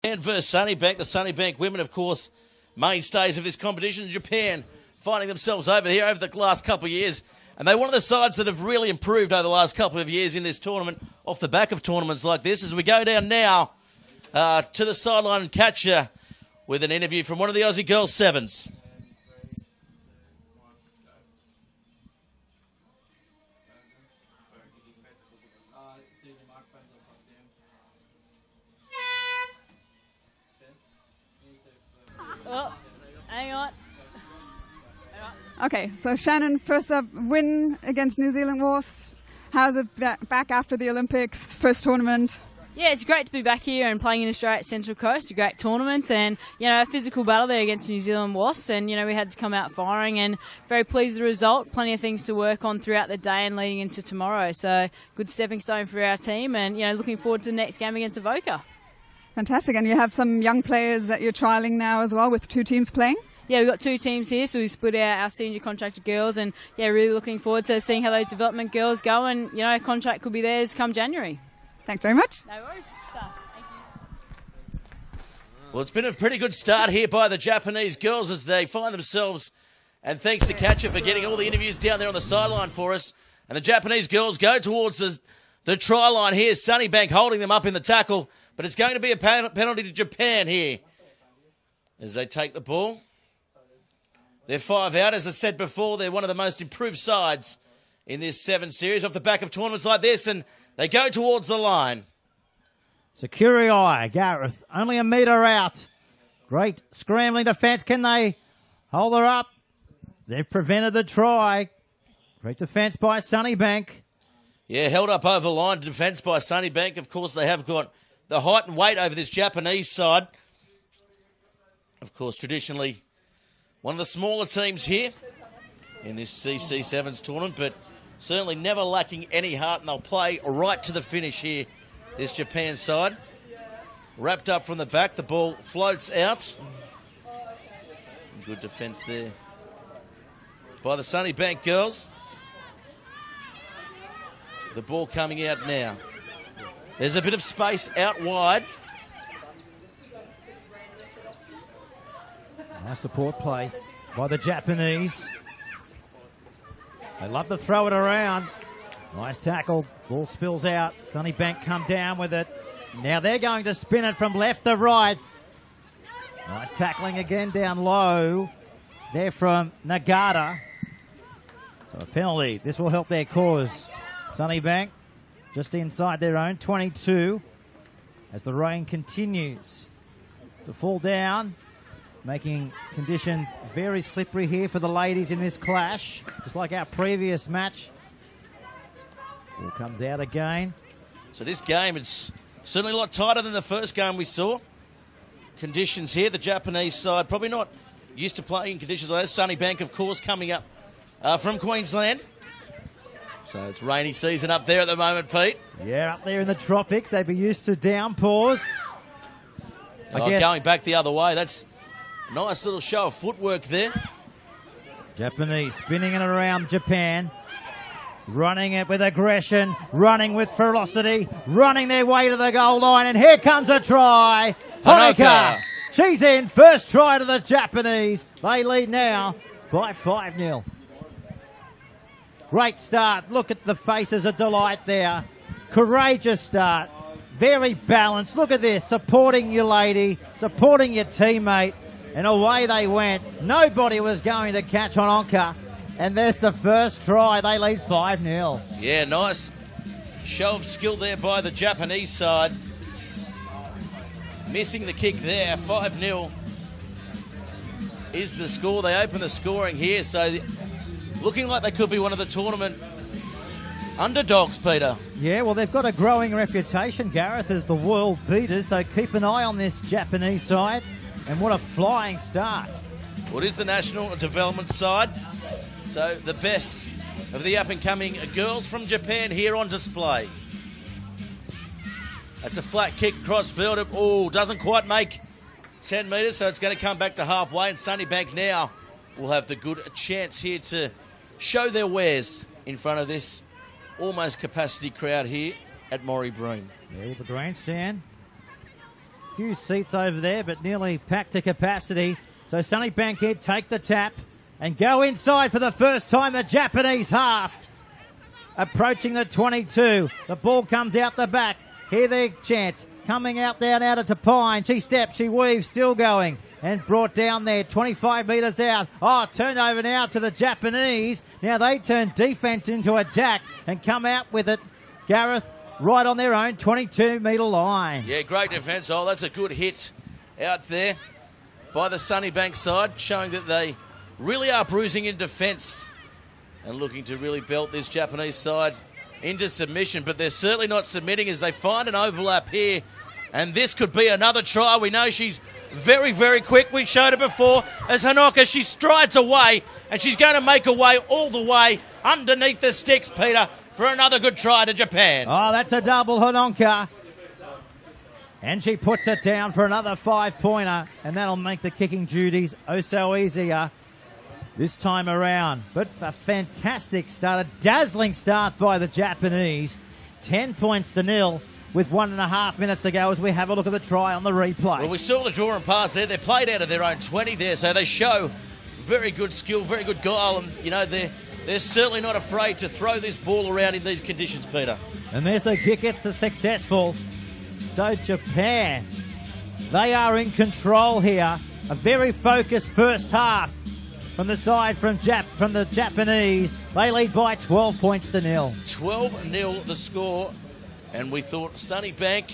And versus Sunnybank. The Sunnybank women, of course, mainstays of this competition. Japan finding themselves over here over the last couple of years. And they're one of the sides that have really improved over the last couple of years in this tournament, off the back of tournaments like this. As we go down now to the sideline and catch you with an interview from one of the Aussie Girls Sevens. Oh, hang on. Okay, so Shannon, first up, win against New Zealand Wasps. How's it back after the Olympics, first tournament? Yeah, it's great to be back here and playing in Australia at Central Coast, a great tournament, and, a physical battle there against New Zealand Wasps, and, we had to come out firing, and very pleased with the result. Plenty of things to work on throughout the day and leading into tomorrow, so good stepping stone for our team, and, looking forward to the next game against Avoca. Fantastic, and you have some young players that you're trialling now as well, with two teams playing? Yeah, we've got two teams here, so we split out our senior contracted girls, and really looking forward to seeing how those development girls go, and a contract could be theirs come January. Thanks very much. No worries. Thank you. Well, it's been a pretty good start here by the Japanese girls as they find themselves, and thanks to Katja for getting all the interviews down there on the sideline for us. And the Japanese girls go towards the try line here. Sunnybank holding them up in the tackle, but it's going to be a penalty to Japan here as they take the ball. They're 5 out. As I said before, they're one of the most improved sides in this 7 series off the back of tournaments like this, and they go towards the line. Security eye, Gareth, only a metre out. Great scrambling defence. Can they hold her up? They've prevented the try. Great defence by Sunnybank. Yeah, held up over the line. Defence by Sunnybank. Of course, they have got the height and weight over this Japanese side. Of course, traditionally one of the smaller teams here in this CC7S tournament, but certainly never lacking any heart, and they'll play right to the finish here, this Japan side. Wrapped up from the back, the ball floats out. Good defence there by the Sunnybank girls. The ball coming out now. There's a bit of space out wide. Nice support play by the Japanese. They love to throw it around. Nice tackle. Ball spills out. Sunnybank come down with it. Now they're going to spin it from left to right. Nice tackling again down low. There from Nagata. So a penalty. This will help their cause. Sunnybank just inside their own 22 as the rain continues to fall down, making conditions very slippery here for the ladies in this clash, just like our previous match. Ball comes out again. So this game, it's certainly a lot tighter than the first game we saw. Conditions here, the Japanese side probably not used to playing in conditions like this. Sunnybank, of course, coming up from Queensland. So it's rainy season up there at the moment, Pete. Yeah, up there in the tropics. They'd be used to downpours. Going back the other way, that's a nice little show of footwork there. Japanese spinning it around Japan. Running it with aggression, running with ferocity, running their way to the goal line, and here comes a try. Honoka! She's in, first try to the Japanese. They lead now by 5-0. Great start. Look at the faces of delight there. Courageous start. Very balanced. Look at this. Supporting your lady, supporting your teammate. And away they went. Nobody was going to catch Honoka. And there's the first try. They lead 5-0. Yeah, nice show of skill there by the Japanese side. Missing the kick there. 5-0 is the score. They open the scoring here. So looking like they could be one of the tournament underdogs, Peter. Yeah, well, they've got a growing reputation, Gareth, as the world beaters. So keep an eye on this Japanese side. And what a flying start. Well, it is the national development side. So the best of the up-and-coming girls from Japan here on display. That's a flat kick across field. Oh, doesn't quite make 10 metres, so it's going to come back to halfway. And Sunnybank now will have the good chance here to show their wares in front of this almost capacity crowd here at Morrie Broom. Yeah, with the grandstand few seats over there, but nearly packed to capacity. So Sunnybank here take the tap and go inside for the first time, the Japanese half. Approaching the 22. The ball comes out the back. Here they chance. Coming out down out of Tapine. She steps, she weaves, still going. And brought down there, 25 metres out. Oh, turnover now to the Japanese. Now they turn defence into attack and come out with it. Gareth right on their own 22-metre line. Yeah, great defence. Oh, that's a good hit out there by the Sunnybank side, showing that they really are bruising in defence and looking to really belt this Japanese side into submission. But they're certainly not submitting as they find an overlap here. And this could be another try. We know she's very, very quick. We showed her before as Hanoka. She strides away, and she's going to make her way all the way underneath the sticks, Peter, for another good try to Japan. Oh, that's a double, Hanoka. And she puts it down for another 5-pointer, and that'll make the kicking duties oh so easier this time around. But a fantastic start, a dazzling start by the Japanese. 10 points to nil with 1.5 minutes to go as we have a look at the try on the replay. Well, we saw the draw and pass there. They played out of their own 20 there, so they show very good skill, very good guile, and, you know, they're certainly not afraid to throw this ball around in these conditions, Peter. And there's the kick. It's a successful. So Japan, they are in control here. A very focused first half from the side from the Japanese. They lead by 12 points to nil. 12-0 the score. And we thought Sunnybank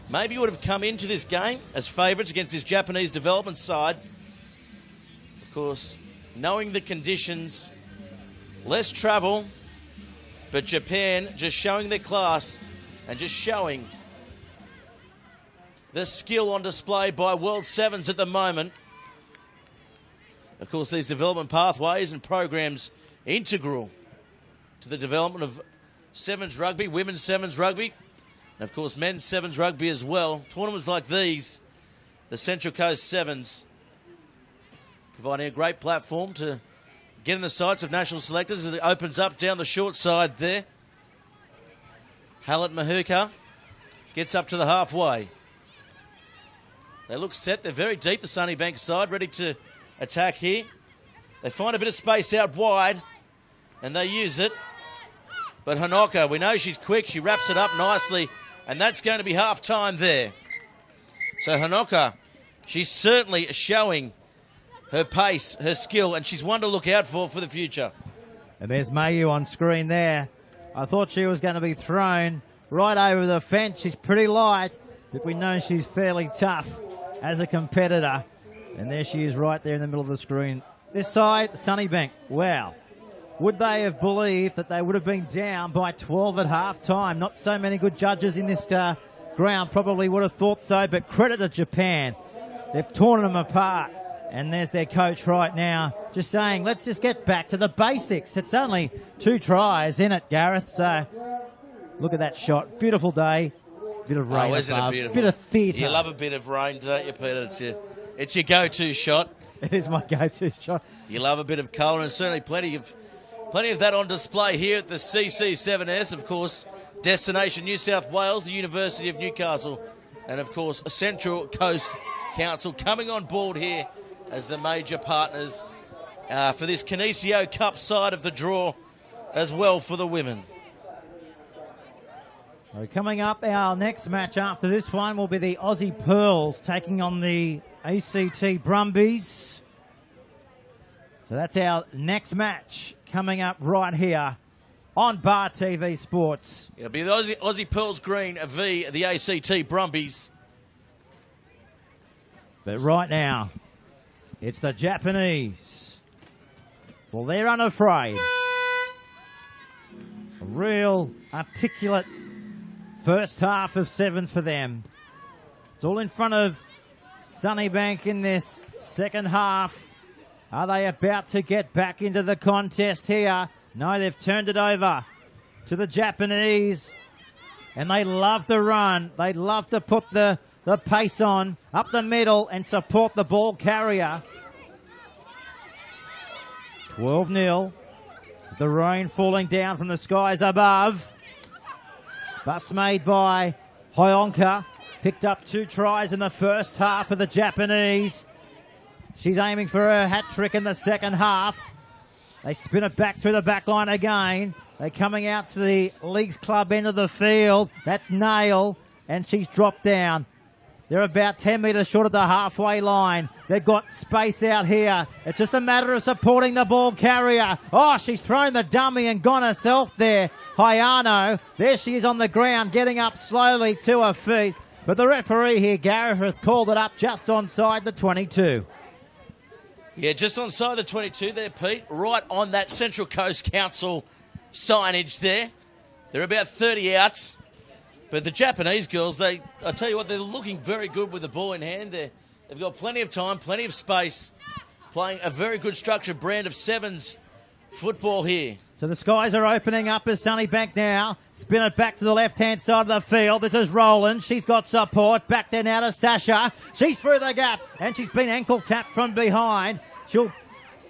maybe would have come into this game as favourites against this Japanese development side. Of course, knowing the conditions, less travel, but Japan just showing their class and just showing the skill on display by World Sevens at the moment. Of course, these development pathways and programs integral to the development of Sevens rugby, women's Sevens rugby, and of course men's Sevens rugby as well. Tournaments like these, the Central Coast Sevens, providing a great platform to get in the sights of national selectors as it opens up down the short side there. Hallett Mahuka gets up to the halfway. They look set. They're very deep, the Sunnybank side, ready to attack here. They find a bit of space out wide, and they use it. But Hanoka, we know she's quick. She wraps it up nicely, and that's going to be half-time there. So Hanoka, she's certainly showing her pace, her skill, and she's one to look out for the future. And there's Mayu on screen there. I thought she was going to be thrown right over the fence. She's pretty light, but we know she's fairly tough as a competitor. And there she is right there in the middle of the screen. This side, Sunnybank. Wow. Would they have believed that they would have been down by 12 at half-time? Not so many good judges in this ground probably would have thought so, but credit to Japan. They've torn them apart. And there's their coach right now just saying, let's just get back to the basics. It's only 2 tries in it, Gareth. So look at that shot. Beautiful day. Bit of rain above. Bit of theatre. You love a bit of rain, don't you, Peter? It's your go-to shot. It is my go-to shot. You love a bit of colour, and certainly plenty of that on display here at the CC7S, of course, Destination New South Wales, the University of Newcastle, and of course Central Coast Council coming on board here as the major partners for this Kinesio Cup side of the draw as well for the women. So coming up, our next match after this one will be the Aussie Pearls taking on the ACT Brumbies. So that's our next match coming up right here on Bar TV Sports. It'll be the Aussie Pearls Green v the ACT Brumbies. But right now, it's the Japanese. Well, they're unafraid. A real articulate first half of sevens for them. It's all in front of Sunnybank in this second half. Are they about to get back into the contest here? No, they've turned it over to the Japanese. And they love the run. They love to put the pace on up the middle and support the ball carrier. 12-0. The rain falling down from the skies above. Bus made by Hyonka. Picked up 2 tries in the first half for the Japanese. She's aiming for a hat trick in the second half. They spin it back through the back line again. They're coming out to the Leagues Club end of the field. That's Nail, and she's dropped down. They're about 10 metres short of the halfway line. They've got space out here. It's just a matter of supporting the ball carrier. Oh, she's thrown the dummy and gone herself there. Hayano, there she is on the ground, getting up slowly to her feet. But the referee here, Gareth, has called it up just onside the 22. Yeah, just onside the 22 there, Pete. Right on that Central Coast Council signage there. They're about 30 outs. But the Japanese girls, I tell you what, they're looking very good with the ball in hand there. They've got plenty of time, plenty of space, playing a very good structured brand of sevens football here. So the skies are opening up as Sunnybank now. Spin it back to the left-hand side of the field. This is Roland. She's got support. Back there now to Sasha. She's through the gap, and she's been ankle tapped from behind. She'll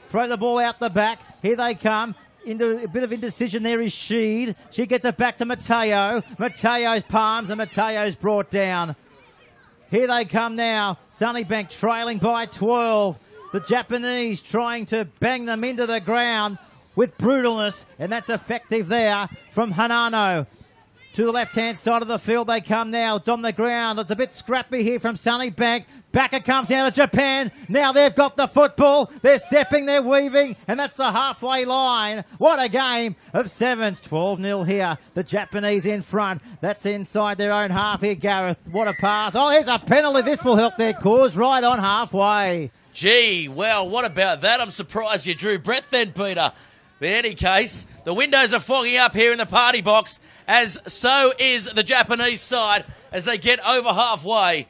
throw the ball out the back. Here they come. Into a bit of indecision there is Sheed. She gets it back to Mateo. Mateo's palms, and Mateo's brought down. Here they come now. Sunnybank trailing by 12. The Japanese trying to bang them into the ground with brutalness, and that's effective there from Hanano. To the left-hand side of the field they come now. It's on the ground. It's a bit scrappy here from Sunnybank. Back it comes down to Japan. Now they've got the football. They're stepping, they're weaving, and that's the halfway line. What a game of sevens. 12-0 here. The Japanese in front. That's inside their own half here, Gareth. What a pass. Oh, here's a penalty. This will help their cause right on halfway. Gee, well, what about that? I'm surprised you drew breath then, Peter. But in any case, the windows are fogging up here in the party box, as so is the Japanese side as they get over halfway.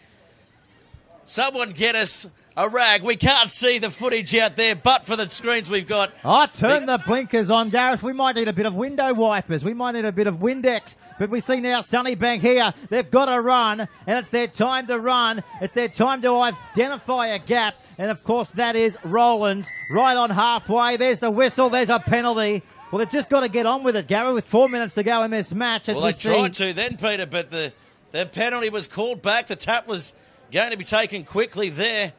Someone get us a rag. We can't see the footage out there, but for the screens we've got. Oh, turn the blinkers on, Gareth. We might need a bit of window wipers. We might need a bit of Windex. But we see now Sunnybank here. They've got to run, and it's their time to run. It's their time to identify a gap. And, of course, that is Rollins right on halfway. There's the whistle. There's a penalty. Well, they've just got to get on with it, Gary, with 4 minutes to go in this match. Well, they tried to then, Peter, but the penalty was called back. The tap was going to be taken quickly there.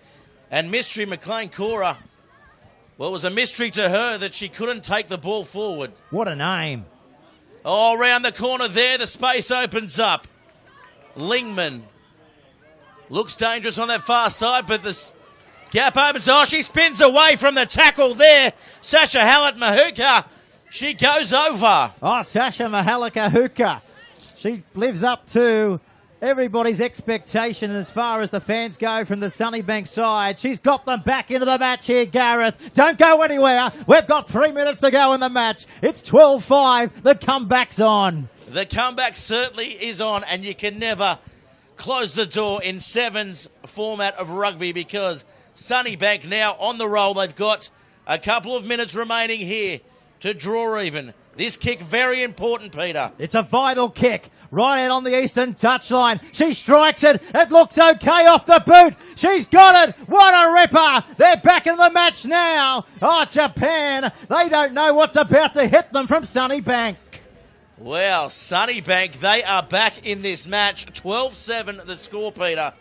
And Mystery McLean Cora, well, it was a mystery to her that she couldn't take the ball forward. What a name. Oh, around the corner there, the space opens up. Lingman looks dangerous on that far side, but the gap opens. Oh, she spins away from the tackle there. Sasha Hallett-Mahuka, she goes over. Oh, Sasha Mahalika-Huka. She lives up to everybody's expectation as far as the fans go from the Sunnybank side. She's got them back into the match here, Gareth. Don't go anywhere. We've got 3 minutes to go in the match. It's 12-5. The comeback's on. The comeback certainly is on, and you can never close the door in sevens format of rugby because Sunnybank now on the roll. They've got a couple of minutes remaining here to draw even. This kick very important, Peter. It's a vital kick. Right out on the eastern touchline. She strikes it. It looks okay off the boot. She's got it. What a ripper. They're back in the match now. Oh, Japan. They don't know what's about to hit them from Sunnybank. Well, Sunnybank, they are back in this match. 12-7 the score, Peter.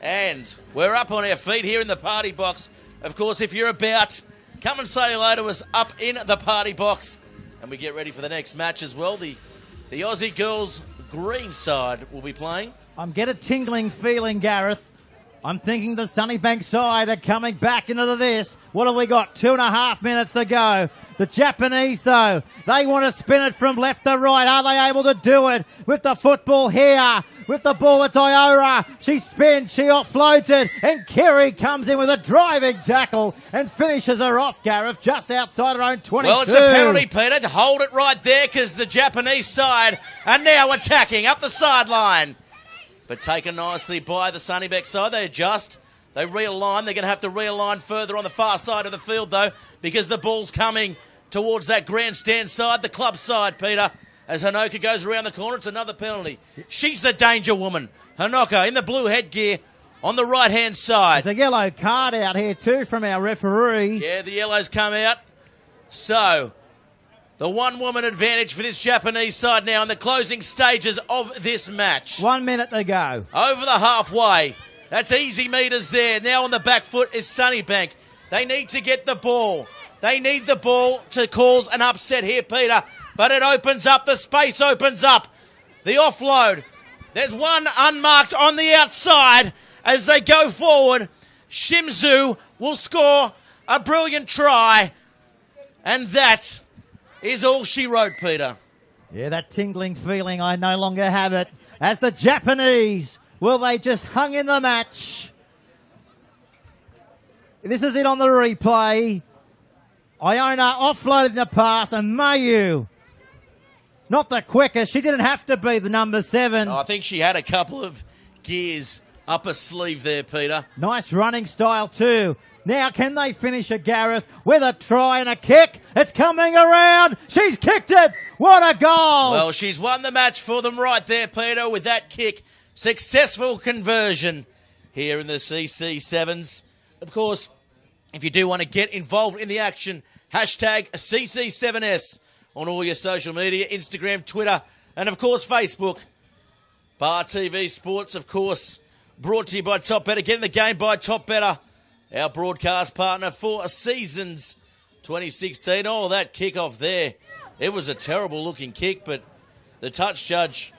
And we're up on our feet here in the party box. Of course, if you're about, come and say hello to us up in the party box. And we get ready for the next match as well. The Aussie girls green side will be playing. I'm getting a tingling feeling, Gareth. I'm thinking the Sunnybank side are coming back into this. What have we got? 2.5 minutes to go. The Japanese, though, they want to spin it from left to right. Are they able to do it with the football here? With the ball, it's Iora. She spins, she offloads it, and Kerry comes in with a driving tackle and finishes her off, Gareth, just outside her own 22. Well, it's a penalty, Peter, to hold it right there because the Japanese side are now attacking up the sideline. But taken nicely by the Sunnybank side. They adjust, they realign. They're going to have to realign further on the far side of the field, though, because the ball's coming towards that grandstand side, the club side, Peter. As Hanoka goes around the corner, it's another penalty. She's the danger woman. Hanoka in the blue headgear on the right-hand side. There's a yellow card out here too from our referee. Yeah, the yellows come out. So, The one-woman advantage for this Japanese side now in the closing stages of this match. 1 minute to go. Over the halfway. That's easy meters there. Now on the back foot is Sunnybank. They need to get the ball. They need the ball to cause an upset here, Peter. But it opens up. The space opens up. The offload. There's one unmarked on the outside as they go forward. Shimzu will score a brilliant try. And that is all she wrote, Peter. Yeah, that tingling feeling, I no longer have it. As the Japanese, well, they just hung in the match. This is it on the replay. Iona offloaded the pass, and Mayu, not the quickest. She didn't have to be the number 7. I think she had a couple of gears up her sleeve there, Peter. Nice running style too. Now can they finish a Gareth with a try and a kick? It's coming around. She's kicked it. What a goal. Well, she's won the match for them right there, Peter, with that kick. Successful conversion here in the CC7s. Of course, if you do want to get involved in the action, hashtag CC7S on all your social media, Instagram, Twitter, and of course Facebook. Bar TV Sports, of course, brought to you by Top Better. Get in the game by Top Better, our broadcast partner for seasons 2016. Oh, that kickoff there. It was a terrible looking kick, but the touch judge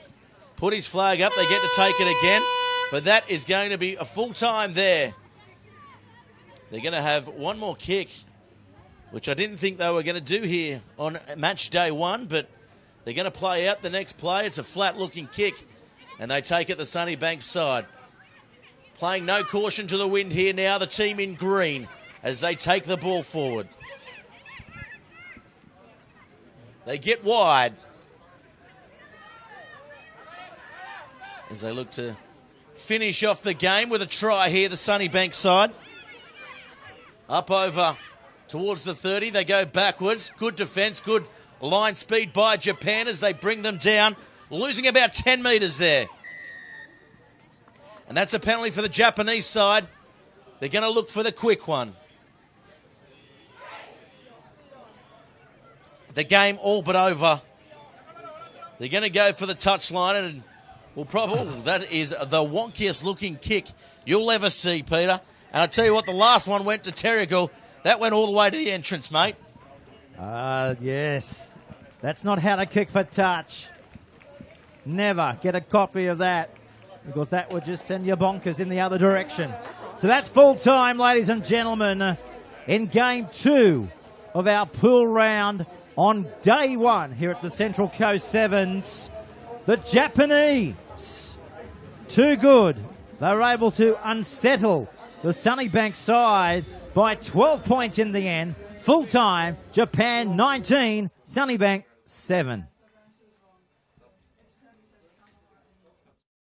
put his flag up. They get to take it again, but that is going to be a full time there. They're going to have one more kick, which I didn't think they were going to do here on match day 1, but they're going to play out the next play. It's a flat looking kick, and they take it the Sunnybank side. Playing no caution to the wind here now, the team in green, as they take the ball forward. They get wide as they look to finish off the game with a try here, the Sunnybank side. Up over towards the 30, they go backwards. Good defence, good line speed by Japan as they bring them down, losing about 10 metres there. And that's a penalty for the Japanese side. They're going to look for the quick one. The game all but over. They're going to go for the touchline, and will probably, that is the wonkiest looking kick you'll ever see, Peter. And I tell you what, the last one went to Terrigal. That went all the way to the entrance, mate. Yes. That's not how to kick for touch. Never get a copy of that, because that would just send you bonkers in the other direction. So that's full time, ladies and gentlemen, in game 2 of our pool round on day 1 here at the Central Coast Sevens. The Japanese, too good. They were able to unsettle the Sunnybank side by 12 points in the end. Full time, Japan 19, Sunnybank 7.